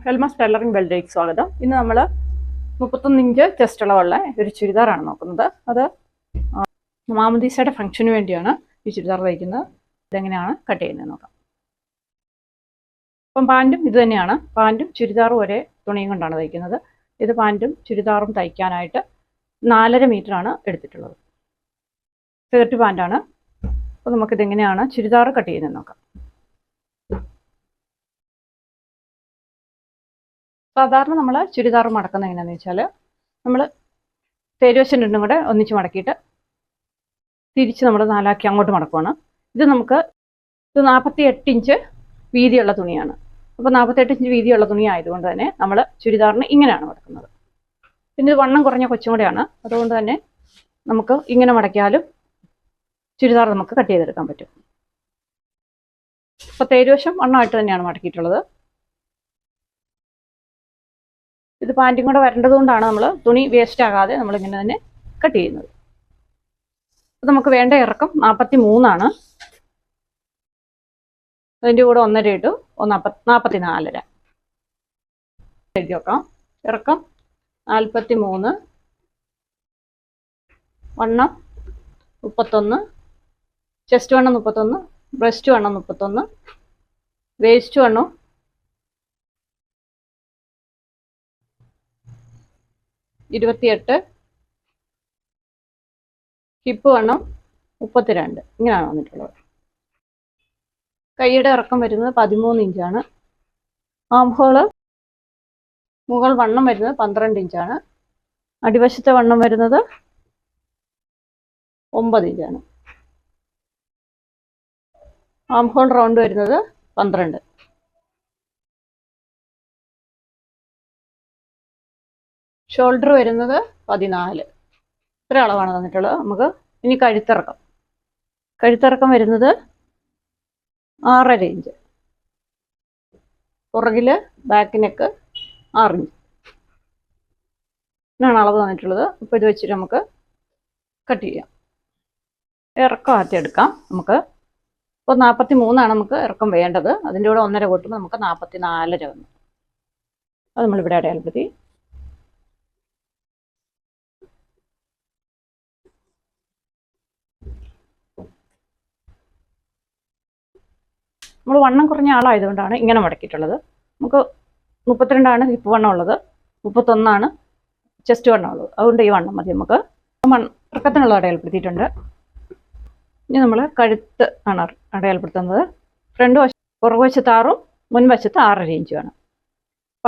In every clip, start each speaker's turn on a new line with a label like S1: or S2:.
S1: ഹെൽമസ് tailoring ബെൽറ്റിലേക്ക് സ്വാഗതം. ഇന്ന് നമ്മൾ 31 ഇഞ്ച് ചെസ്റ്റ് അളവുള്ള ഒരു ചുരിദാറാണ് നോക്കുന്നത്. അത് മാമോദീസയുടെ ഫംഗ്ഷന് വേണ്ടിയാണ് ഈ ചുരിദാർ തയ്ക്കുന്നത്. ഇതെങ്ങനെയാണ് കട്ട് ചെയ്യുന്നത് നോക്കാം. അപ്പം പാൻറ്റും ഇത് തന്നെയാണ്. പാൻറ്റും ചുരിദാറും ഒരേ തുണിയും കൊണ്ടാണ് തയ്ക്കുന്നത്. ഇത് പാൻറ്റും ചുരിദാറും തയ്ക്കാനായിട്ട് 4.5 മീറ്ററാണ് എടുത്തിട്ടുള്ളത്. സ്കേർട്ട് പാൻറ്റാണ്. അപ്പോൾ നമുക്കിതെങ്ങനെയാണ് ചുരിദാർ കട്ട് ചെയ്യുന്നത് നോക്കാം. സാധാരണ നമ്മൾ ചുരിദാർ മടക്കുന്നത് എങ്ങനെയാണെന്ന് വെച്ചാൽ നമ്മൾ തേരുവശം രണ്ടും കൂടെ ഒന്നിച്ച് മടക്കിയിട്ട് തിരിച്ച് നമ്മൾ 4 ആക്കി അങ്ങോട്ട് മടക്കുവാണ്. ഇത് 48 ഇഞ്ച് വീതിയുള്ള തുണിയാണ്. അപ്പോൾ 48 ഇഞ്ച് വീതിയുള്ള തുണി ആയതുകൊണ്ട് തന്നെ നമ്മൾ ചുരിദാറിന് ഇങ്ങനെയാണ് മടക്കുന്നത്. പിന്നെ ഇത് വണ്ണം കുറഞ്ഞ കൊച്ചും കൂടെയാണ്. അതുകൊണ്ട് തന്നെ നമുക്ക് ഇങ്ങനെ മടക്കിയാലും ചുരിദാർ നമുക്ക് കട്ട് ചെയ്തെടുക്കാൻ പറ്റും. അപ്പോൾ തേരുവശം വണ്ണമായിട്ട് തന്നെയാണ് മടക്കിയിട്ടുള്ളത്. ഇത് പാൻറ്റും കൂടെ വരേണ്ടതുകൊണ്ടാണ് നമ്മൾ തുണി വേസ്റ്റ് ആകാതെ നമ്മളിങ്ങനെ തന്നെ കട്ട് ചെയ്യുന്നത്. അപ്പോൾ നമുക്ക് വേണ്ട ഇറക്കം 43 അതിൻ്റെ കൂടെ 1.5 ഇട്ടു 44 എഴുതി വെക്കാം. ഇറക്കം 43, വണ്ണം 31, ചെസ്റ്റ് വണ്ണം 31, ബ്രസ്റ്റ് വണ്ണം 31, വേസ്റ്റ് വണ്ണം 28, ഹിപ്പ് വണ്ണം 32. ഇങ്ങനെയാണ് വന്നിട്ടുള്ളത്. കൈയുടെ ഇറക്കം വരുന്നത് 13 ഇഞ്ചാണ്. ആം ഹോള് മുകൾ വണ്ണം വരുന്നത് 12 ഇഞ്ചാണ്. അടിവശത്തെ വണ്ണം വരുന്നത് 9 ഇഞ്ചാണ്. ആം ഹോൾ റൗണ്ട് വരുന്നത് 12. ഷോൾഡർ വരുന്നത് 14. ഇത്ര അളവാണ് തന്നിട്ടുള്ളത്. നമുക്ക് ഇനി കഴുത്തിറക്കം വരുന്നത് 6.5 ഇഞ്ച്. പുറകിൽ ബാക്ക് നെക്ക് 6 ഇഞ്ച്. ഇതാണ് അളവ് തന്നിട്ടുള്ളത്. അപ്പോൾ ഇത് വെച്ചിട്ട് നമുക്ക് കട്ട് ചെയ്യാം. ഇറക്കം ആദ്യം എടുക്കാം. നമുക്ക് ഇപ്പോൾ 43 നമുക്ക് ഇറക്കം വേണ്ടത്. അതിൻ്റെ കൂടെ 1.5 കൂട്ടുമ്പോൾ നമുക്ക് 44 വന്നു. അത് നമ്മളിവിടെ അടയാളപ്പെടുത്തി. നമ്മൾ വണ്ണം കുറഞ്ഞ ആളായതുകൊണ്ടാണ് ഇങ്ങനെ മടക്കിയിട്ടുള്ളത്. നമുക്ക് 32 ഹിപ്പ് വണ്ണം ഉള്ളത്, 31 ചെസ്റ്റ് വണ്ണം ഉള്ളത്. അതുകൊണ്ട് ഈ വണ്ണം മതി. നമുക്ക് ഇറക്കത്തിനുള്ള അടയാളപ്പെടുത്തിയിട്ടുണ്ട്. ഇനി നമ്മൾ കഴുത്ത് ആണ് അടയാളപ്പെടുത്തുന്നത്. ഫ്രണ്ട് പുറകുവശത്ത് 6ഉം മുൻവശത്ത് 6.5 ഇഞ്ചുമാണ്.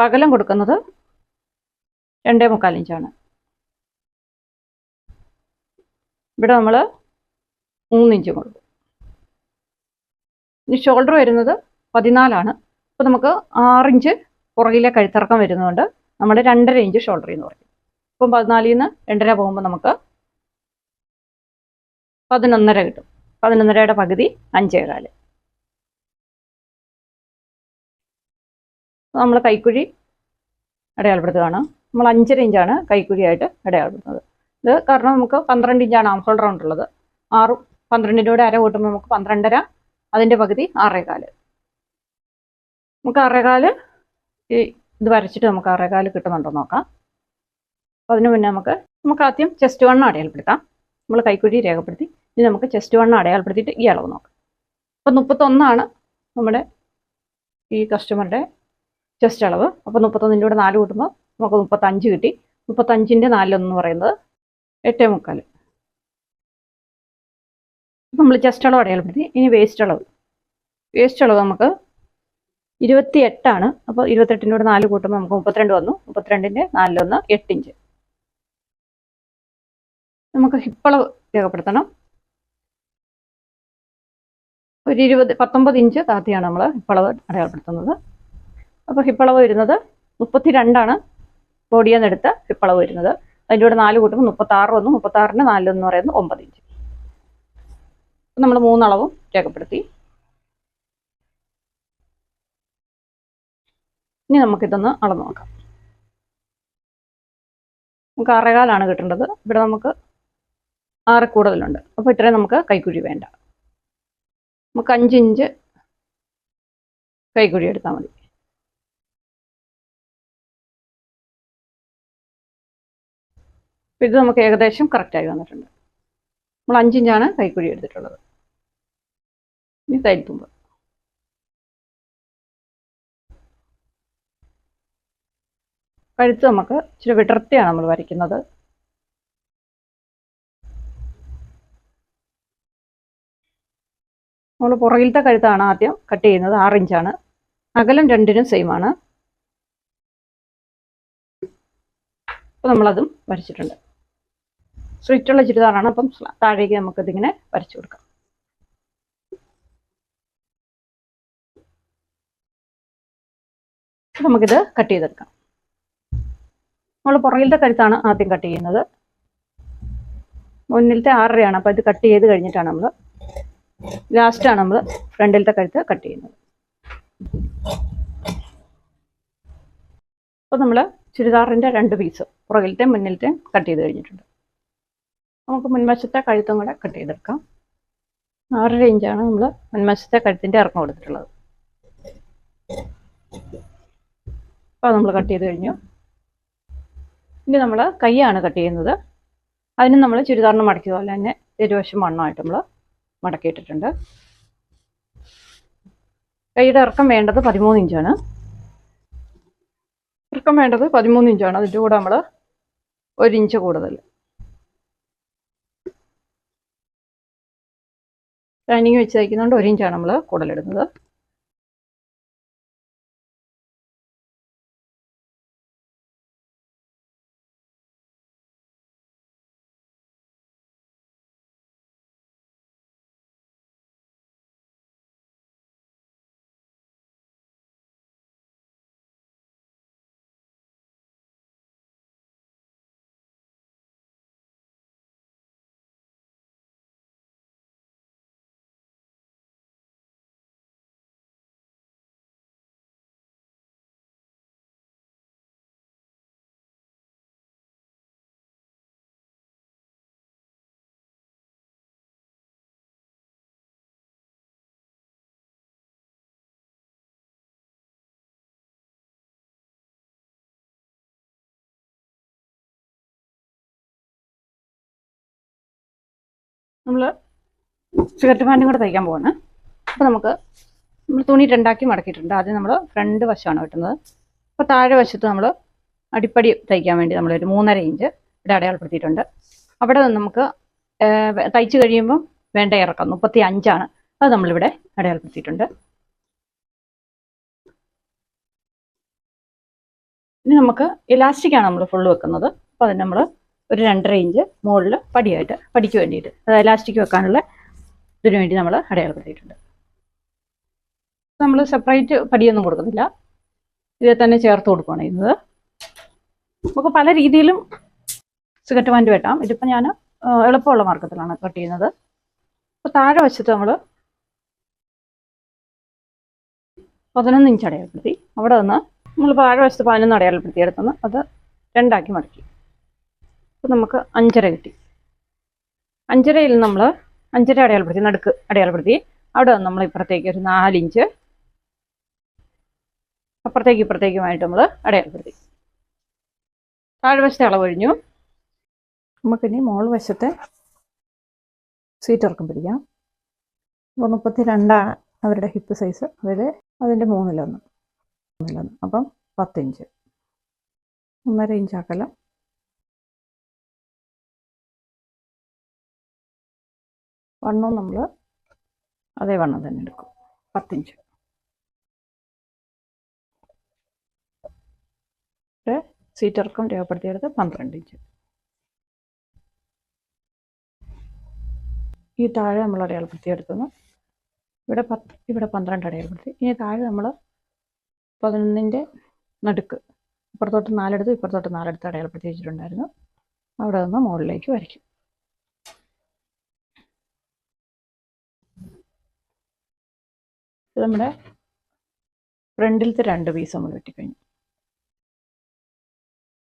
S1: അകലം കൊടുക്കുന്നത് 2.25 ഇഞ്ചാണ്. ഇവിടെ നമ്മൾ 3 ഇഞ്ച് കൊടുക്കും. ഇനി ഷോൾഡർ വരുന്നത് 14. അപ്പോൾ നമുക്ക് 6 ഇഞ്ച് പുറകിലെ കഴുത്തിറക്കം വരുന്നതുകൊണ്ട് നമ്മൾ 2.5 ഇഞ്ച് ഷോൾഡറിൽ നിന്ന് പറയും. ഇപ്പം 14 നിന്ന് 2.5 പോകുമ്പോൾ നമുക്ക് 11.5 കിട്ടും. 11.5യുടെ പകുതി 5.25. നമ്മൾ കൈക്കുഴി അടയാളപ്പെടുത്തുകയാണ്. നമ്മൾ 5.5 ഇഞ്ചാണ് കൈക്കുഴിയായിട്ട് അടയാളപ്പെടുത്തുന്നത്. ഇത് കാരണം നമുക്ക് 12 ഇഞ്ചാണ് ആം ഹോൾ റൗണ്ട് ഉള്ളത്. 6ഉം 12ൻ്റെ കൂടെ അര കൂട്ടുമ്പോൾ നമുക്ക് 12.5, അതിൻ്റെ പകുതി 6.25. നമുക്ക് 6.25 ഇത് വരച്ചിട്ട് നമുക്ക് 6.25 കിട്ടുന്നുണ്ടോ നോക്കാം. അപ്പോൾ അതിന് മുന്നേ നമുക്ക് ആദ്യം ചെസ്റ്റ് വണ്ണം അടയാളപ്പെടുത്താം. നമ്മൾ കൈക്കുഴി രേഖപ്പെടുത്തി. ഇനി നമുക്ക് ചെസ്റ്റ് വണ്ണം അടയാളപ്പെടുത്തിയിട്ട് ഈ അളവ് നോക്കാം. അപ്പോൾ 31 നമ്മുടെ ഈ കസ്റ്റമറുടെ ചെസ്റ്റ് അളവ്. അപ്പോൾ 31ൻ്റെ കൂടെ 4 കൂട്ടുമ്പോൾ നമുക്ക് 35 കിട്ടി. 35ൻ്റെ 4 എന്ന് പറയുന്നത് 8.25. നമ്മൾ ചെസ്റ്റ് അളവ് അടയാളപ്പെടുത്തി. ഇനി വേസ്റ്റ് അളവ് നമുക്ക് 28. അപ്പോൾ 28ൻ്റെ കൂടെ 4 കൂട്ടുമ്പോൾ നമുക്ക് 32 വന്നു. 32ൻ്റെ 4 8 ഇഞ്ച്. നമുക്ക് ഹിപ്പളവ് രേഖപ്പെടുത്തണം. ഒരു 19 ഇഞ്ച് താത്തിയാണ് നമ്മൾ ഹിപ്പളവ് അടയാളപ്പെടുത്തുന്നത്. അപ്പോൾ ഹിപ്പളവ് വരുന്നത് 32 ബോഡിയിൽ നിന്ന് എടുത്ത ഹിപ്പളവ് വരുന്നത്. അതിൻ്റെ കൂടെ 4 കൂട്ടുമ്പോൾ 36 വന്നു. 36ൻ്റെ 4 എന്ന് പറയുന്നത് 9 ഇഞ്ച്. നമ്മൾ 3 അളവും രേഖപ്പെടുത്തി. ഇനി നമുക്കിതൊന്ന് അളന്ന് നോക്കാം. നമുക്ക് 6.25 കിട്ടേണ്ടത്. ഇവിടെ നമുക്ക് 6 കൂടുതലുണ്ട്. അപ്പോൾ ഇത്രയും നമുക്ക് കൈക്കുഴി വേണ്ട. നമുക്ക് 5 ഇഞ്ച് കൈക്കുഴി എടുത്താൽ മതി. അപ്പോൾ ഇത് നമുക്ക് ഏകദേശം കറക്റ്റായി വന്നിട്ടുണ്ട്. നമ്മൾ 5 ഇഞ്ചാണ് കൈക്കുഴി എടുത്തിട്ടുള്ളത്. ഇനി തയ്യൽത്തുമ്പ്. കഴുത്ത് നമുക്ക് ഇച്ചിരി വിടർത്തിയാണ് നമ്മൾ വരയ്ക്കുന്നത്. നമ്മൾ പുറകിലത്തെ കഴുത്താണ് ആദ്യം കട്ട് ചെയ്യുന്നത്. 6 ഇഞ്ചാണ്. അകലം രണ്ടിനും സെയിം ആണ്. അപ്പോൾ നമ്മളതും വരച്ചിട്ടുണ്ട്. സ്ലിറ്റുള്ള ചുരിദാറാണ്. അപ്പം താഴേക്ക് നമുക്കിതിങ്ങനെ വരച്ചു കൊടുക്കാം. നമുക്കിത് കട്ട് ചെയ്തെടുക്കാം. നമ്മൾ പുറകിലത്തെ കഴുത്താണ് ആദ്യം കട്ട് ചെയ്യുന്നത്. മുന്നിലത്തെ 6.5 അപ്പോൾ ഇത് കട്ട് ചെയ്ത് കഴിഞ്ഞിട്ടാണ് നമ്മൾ ലാസ്റ്റാണ് നമ്മൾ ഫ്രണ്ടിലത്തെ കഴുത്ത് കട്ട് ചെയ്യുന്നത്. അപ്പോൾ നമ്മൾ ചുരിദാറിൻ്റെ 2 പീസ് പുറകിലത്തെയും മുന്നിലത്തെയും കട്ട് ചെയ്ത് കഴിഞ്ഞിട്ടുണ്ട്. നമുക്ക് മുൻവശത്തെ കഴുത്തും കൂടെ കട്ട് ചെയ്തെടുക്കാം. 6.5 ഇഞ്ചാണ് നമ്മൾ മുൻവശത്തെ കഴുത്തിൻ്റെ ഇറക്കം കൊടുത്തിട്ടുള്ളത്. അപ്പോൾ നമ്മൾ കട്ട് ചെയ്ത് കഴിഞ്ഞു. ഇനി നമ്മൾ കൈയാണ് കട്ട് ചെയ്യുന്നത്. അതിന് നമ്മൾ ചുരിദാറിന് മടക്കിയത് പോലെ തന്നെ ഇരുവശം വണ്ണമായിട്ട് നമ്മൾ മടക്കിയിട്ടിട്ടുണ്ട്. കൈയുടെ ഇറക്കം വേണ്ടത് 13 ഇഞ്ചാണ്. ഇറക്കം വേണ്ടത് 13 ഇഞ്ചാണ്. അതിൻ്റെ കൂടെ നമ്മൾ 1 ഇഞ്ച് കൂടുതൽ ലൈനിങ് വെച്ച് തയ്ക്കുന്നതുകൊണ്ട് 1 ഇഞ്ചാണ് നമ്മൾ കൂടുതലിടുന്നത്. നമ്മൾ സ്കർട്ട് പാൻറ്റും കൂടെ തയ്ക്കാൻ പോവാണ്. അപ്പോൾ നമ്മൾ തുണി 2 മടക്കിയിട്ടുണ്ട്. ആദ്യം നമ്മൾ ഫ്രണ്ട് വശമാണ് വെട്ടുന്നത്. അപ്പോൾ താഴെ വശത്ത് നമ്മൾ അടിപ്പടി തയ്ക്കാൻ വേണ്ടി നമ്മളൊരു 3.5 ഇഞ്ച് ഇവിടെ അടയാളപ്പെടുത്തിയിട്ടുണ്ട്. അവിടെ നമുക്ക് തയ്ച്ച് കഴിയുമ്പം വേണ്ട ഇറക്കം 35 അത് നമ്മളിവിടെ അടയാളപ്പെടുത്തിയിട്ടുണ്ട്. ഇനി നമുക്ക് ഇലാസ്റ്റിക്കാണ് നമ്മൾ ഫുള്ള് വെക്കുന്നത്. അപ്പോൾ അതിന് നമ്മൾ ഒരു 2.5 ഇഞ്ച് മുകളിൽ പടിക്ക് വേണ്ടിയിട്ട് അത് ഇലാസ്റ്റിക് വെക്കാനുള്ള ഇതിനു വേണ്ടി നമ്മൾ അടയാളപ്പെടുത്തിയിട്ടുണ്ട്. നമ്മൾ സെപ്പറേറ്റ് പടിയൊന്നും കൊടുക്കുന്നില്ല, ഇതിൽ തന്നെ ചേർത്ത് കൊടുക്കുകയാണ് ചെയ്യുന്നത്. നമുക്ക് പല രീതിയിലും സ്കർട്ട് പാൻറ്റ് വെട്ടാം. ഇതിപ്പോൾ ഞാൻ എളുപ്പമുള്ള മാർഗത്തിലാണ് കട്ട് ചെയ്യുന്നത്. അപ്പോൾ താഴെ വശത്ത് നമ്മൾ 11 ഇഞ്ച് അടയാളപ്പെടുത്തി. അവിടെ നിന്ന് നമ്മൾ താഴെ വശത്ത് 11 അടയാളപ്പെടുത്തി എടുത്തുനിന്ന് അത് 2 മടക്കി. അപ്പോൾ നമുക്ക് 5.5 കിട്ടി. 5.5-ൽ നമ്മൾ 5.5 അടയാളപ്പെടുത്തി, നടുക്ക് അടയാളപ്പെടുത്തി. അവിടെ നിന്ന് നമ്മൾ ഇപ്പുറത്തേക്ക് ഒരു 4 ഇഞ്ച് ഇപ്പുറത്തേക്കുമായിട്ട് നമ്മൾ അടയാളപ്പെടുത്തി. താഴ്വശത്തെ അളവ് കഴിഞ്ഞു. നമുക്കിനി മോൾ വശത്തെ സീറ്റ് ഇറക്കം പിടിക്കാം. അപ്പോൾ 32 അവരുടെ ഹിപ്പ് സൈസ്, അതിൻ്റെ 3-1 അപ്പം 10 ഇഞ്ച്, 1.5 ഇഞ്ച് അകലം. വണ്ണം നമ്മൾ അതേ വണ്ണം തന്നെ എടുക്കും, 10 ഇഞ്ച്. സീറ്റ് ഇറക്കം രേഖപ്പെടുത്തിയെടുത്ത് 12 ഇഞ്ച്. ഈ താഴെ നമ്മൾ അടയാളപ്പെടുത്തിയെടുത്തുനിന്ന് ഇവിടെ 12 അടയാളപ്പെടുത്തി. ഇനി താഴെ നമ്മൾ 11-ൻ്റെ നടുക്ക് ഇപ്പുറത്തോട്ട് 4 എടുത്ത് ഇപ്പുറത്തോട്ട് 4 എടുത്ത് അടയാളപ്പെടുത്തി വെച്ചിട്ടുണ്ടായിരുന്നു. അവിടെ നിന്ന് മുകളിലേക്ക് വരയ്ക്കും. ഇത് നമ്മുടെ ഫ്രണ്ടിലത്തെ 2 പീസ് നമ്മൾ വെട്ടിക്കഴിഞ്ഞു.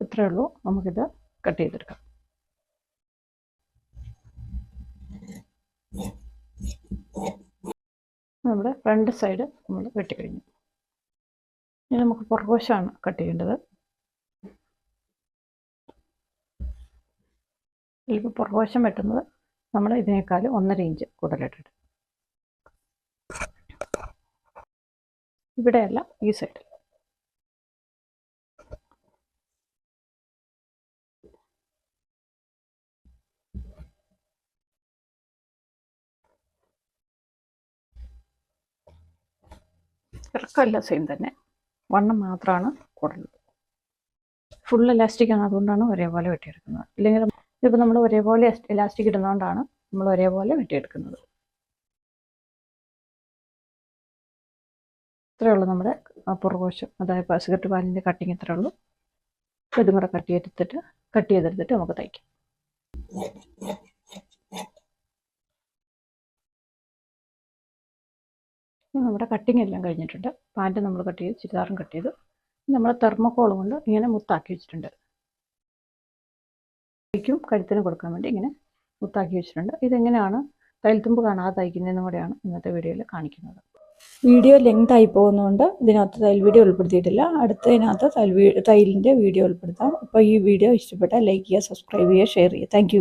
S1: ഇത്രയേ ഉള്ളൂ. നമുക്കിത് കട്ട് ചെയ്തെടുക്കാം. നമ്മുടെ ഫ്രണ്ട് സൈഡ് നമ്മൾ വെട്ടിക്കഴിഞ്ഞു. ഇനി നമുക്ക് പുറകുവശമാണ് കട്ട് ചെയ്യേണ്ടത്. ഇതിപ്പോൾ പുറകുവശം വെട്ടുന്നത് നമ്മൾ ഇതിനേക്കാൾ 1.5 ഇഞ്ച് കൂടുതലിട്ടിട്ട്, ഇവിടെയല്ല ഈ സൈഡിൽ. ഇറക്കമല്ല സെയിം തന്നെ, വണ്ണം മാത്രമാണ് കൂടുതൽ. ഫുൾ ഇലാസ്റ്റിക്കാണ്, അതുകൊണ്ടാണ് ഒരേപോലെ വെട്ടിയെടുക്കുന്നത്. ഇല്ലെങ്കിൽ ഇതിപ്പോൾ നമ്മൾ ഒരേപോലെ ഇലാസ്റ്റിക് ഇടുന്നതുകൊണ്ടാണ് നമ്മൾ ഒരേപോലെ വെട്ടിയെടുക്കുന്നത്. ഇത്രയേ ഉള്ളൂ നമ്മുടെ പുറകുവശം, അതായത് സിഗരറ്റ് പാലിൻ്റെ കട്ടിങ് ഇത്രയേ ഉള്ളൂ. ഇതും കൂടെ കട്ട് ചെയ്തെടുത്തിട്ട് നമുക്ക് തയ്ക്കാം. നമ്മുടെ കട്ടിങ് എല്ലാം കഴിഞ്ഞിട്ടുണ്ട്. പാൻറ്റ് നമ്മൾ കട്ട് ചെയ്ത്, ചുരിദാറും കട്ട് ചെയ്തു. നമ്മൾ തെർമോക്കോൾ കൊണ്ട് ഇങ്ങനെ മുത്താക്കി വെച്ചിട്ടുണ്ട്. കഴുത്തിന് കൊടുക്കാൻ വേണ്ടി ഇങ്ങനെ മുത്താക്കി വെച്ചിട്ടുണ്ട്. ഇതെങ്ങനെയാണ് തയ്യൽത്തുമ്പ് കാണാതെ തയ്ക്കുന്നതെന്നും കൂടെയാണ് ഇന്നത്തെ വീഡിയോയിൽ കാണിക്കുന്നത്.
S2: വീഡിയോ ലെങ്ത് ആയി പോകുന്നതുകൊണ്ട് ഇതിനകത്ത് തയ്യൽ വീഡിയോ ഉൾപ്പെടുത്തിയിട്ടില്ല. അടുത്തതിനകത്ത് തയ്യലിൻ്റെ വീഡിയോ ഉൾപ്പെടുത്താം. അപ്പോൾ ഈ വീഡിയോ ഇഷ്ടപ്പെട്ടാൽ ലൈക്ക് ചെയ്യുക, സബ്സ്ക്രൈബ് ചെയ്യുക, ഷെയർ ചെയ്യുക. താങ്ക്